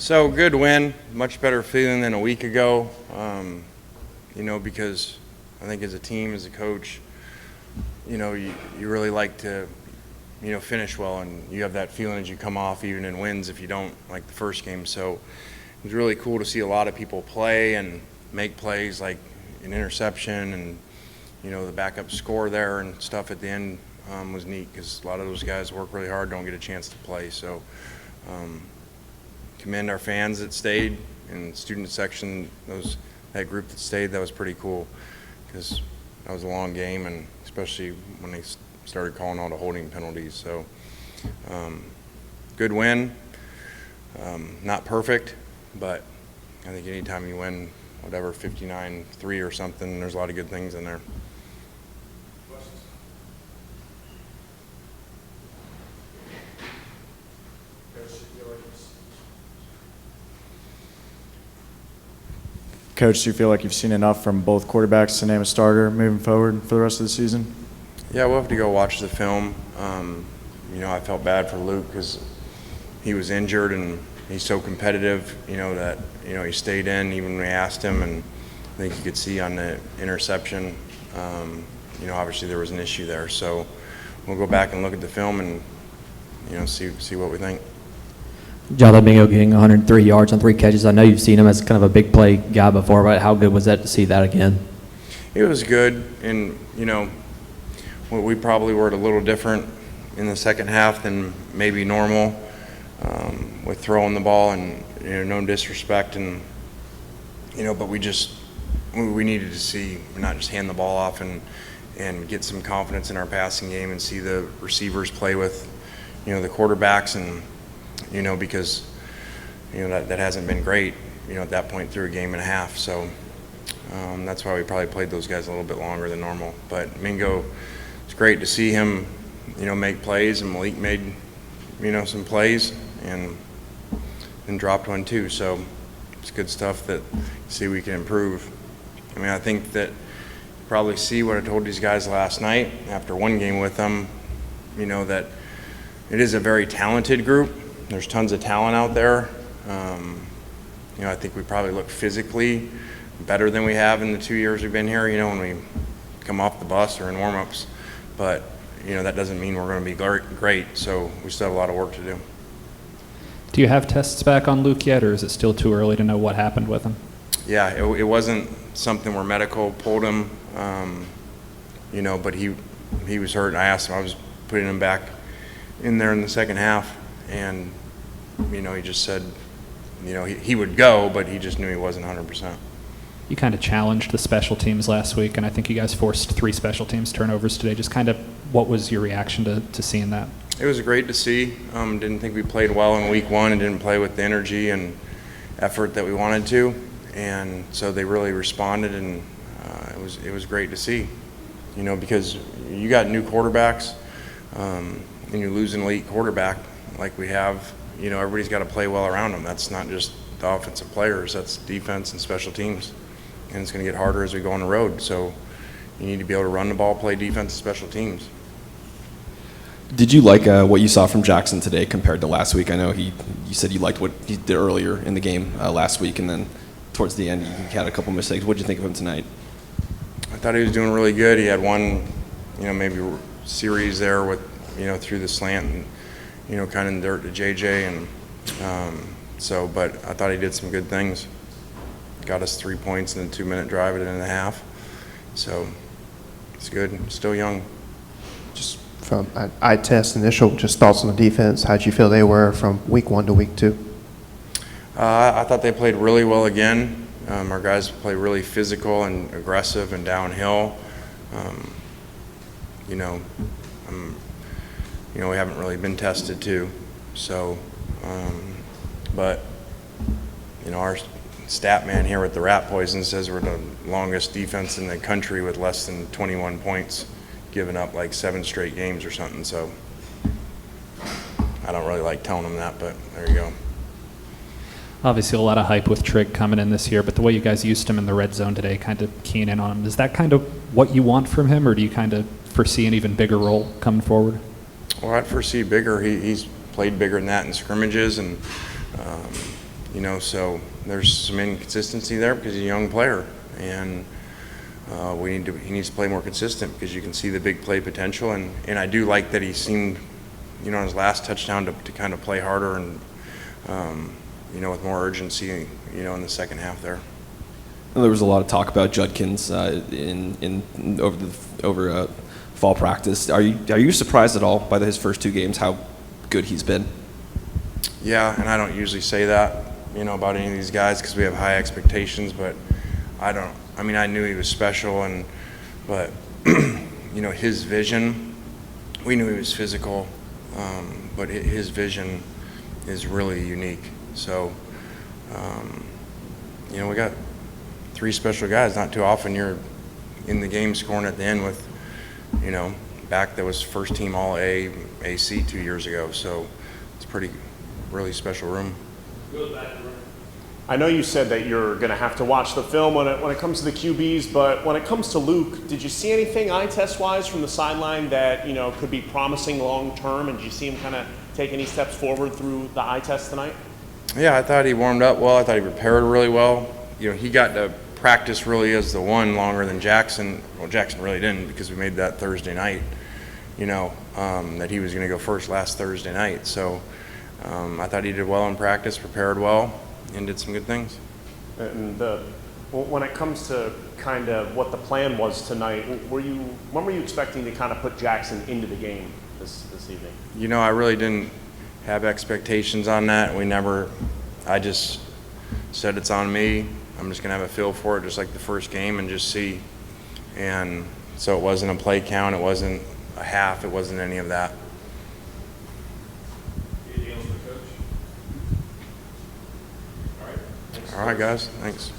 So good win, much better feeling than a week ago. Because I think as a team, as a coach, you really like to, finish well, and you have that feeling as you come off even in wins if you don't like the first game. So it was really cool to see a lot of people play and make plays like an interception and, the backup score there and stuff at the end was neat because a lot of those guys work really hard, don't get a chance to play. So commend our fans that stayed and student section, that group that stayed. That was pretty cool because that was a long game, and especially when they started calling all the holding penalties. So good win, not perfect, but I think anytime you win whatever 59-3 or something, there's a lot of good things in there. Coach, do you feel like you've seen enough from both quarterbacks to name a starter moving forward for the rest of the season? Yeah, we'll have to go watch the film. I felt bad for Luke because he was injured and he's so competitive, that, he stayed in even when we asked him, and I think you could see on the interception, obviously there was an issue there. So we'll go back and look at the film and, see what we think. Mingo getting 103 yards on 3 catches. I know you've seen him as kind of a big play guy before, but how good was that to see that again? It was good, and we probably were a little different in the second half than maybe normal with throwing the ball, and no disrespect, and but we needed to see, not just hand the ball off and get some confidence in our passing game and see the receivers play with the quarterbacks, and because that hasn't been great at that point through a game and a half. So that's why we probably played those guys a little bit longer than normal. But Mingo, it's great to see him make plays, and Malik made some plays and dropped one too. So it's good stuff that see we can improve. I think that you probably see what I told these guys last night after one game with them, that it is a very talented group. There's tons of talent out there. I think we probably look physically better than we have in the 2 years we've been here, when we come off the bus or in warm-ups. But, that doesn't mean we're going to be great, so we still have a lot of work to do. Do you have tests back on Luke yet, or is it still too early to know what happened with him? Yeah, it wasn't something where medical pulled him, but he was hurt. And I asked him, I was putting him back in there in the second half, and he just said, he would go, but he just knew he wasn't 100%. You kind of challenged the special teams last week, and I think you guys forced 3 special teams turnovers today. Just kind of what was your reaction to seeing that? It was great to see. Didn't think we played well in week 1 and didn't play with the energy and effort that we wanted to, and so they really responded, and it was great to see. Because you got new quarterbacks, and you lose an elite quarterback like we have. Everybody's got to play well around them. That's not just the offensive players, that's defense and special teams. And it's going to get harder as we go on the road. So you need to be able to run the ball, play defense and special teams. Did you like what you saw from Jaxson today compared to last week? I know you said you liked what he did earlier in the game last week, and then towards the end he had a couple mistakes. What did you think of him tonight? I thought he was doing really good. He had one, maybe series there with, through the slant and, kind of in the dirt to JJ, and but I thought he did some good things. Got us 3 points in a 2-minute drive at 1.5. So it's good. Still young. Just from eye test initial, just thoughts on the defense. How'd you feel they were from week 1 to week 2? I thought they played really well again. Our guys play really physical and aggressive and downhill. We haven't really been tested too. So, but our stat man here with the rat poison says we're the longest defense in the country with less than 21 points, giving up like 7 straight games or something. So I don't really like telling them that, but there you go. Obviously a lot of hype with Trigg coming in this year, but the way you guys used him in the red zone today, kind of keying in on him, is that kind of what you want from him, or do you kind of foresee an even bigger role coming forward? Well, I'd foresee bigger. He's played bigger than that in scrimmages, and So there's some inconsistency there because he's a young player, and he needs to play more consistent because you can see the big play potential, and I do like that he seemed, on his last touchdown to kind of play harder and, with more urgency, in the second half there. There was a lot of talk about Judkins over fall practice. Are you surprised at all by his first 2 games, how good he's been? Yeah, and I don't usually say that, about any of these guys because we have high expectations, but I knew he was special, but his vision, we knew he was physical, but his vision is really unique. So, we got 3 special guys. Not too often you're in the game scoring at the end with, back that was first team All AC 2 years ago. So it's really special room. I know you said that you're going to have to watch the film when it comes to the QBs, but when it comes to Luke, did you see anything eye test wise from the sideline that could be promising long term? And did you see him kind of take any steps forward through the eye test tonight? Yeah, I thought he warmed up well. I thought he prepared really well. He got to practice really as the one longer than Jaxson. Well, Jaxson really didn't because we made that Thursday night. That he was going to go first last Thursday night. So I thought he did well in practice, prepared well, and did some good things. And when it comes to kind of what the plan was tonight, when were you expecting to kind of put Jaxson into the game this evening? I really didn't have expectations on that. I just said it's on me. I'm just going to have a feel for it just like the first game and just see. And so it wasn't a play count. It wasn't a half. It wasn't any of that. Anything else for Coach? All right. All right, guys. Thanks.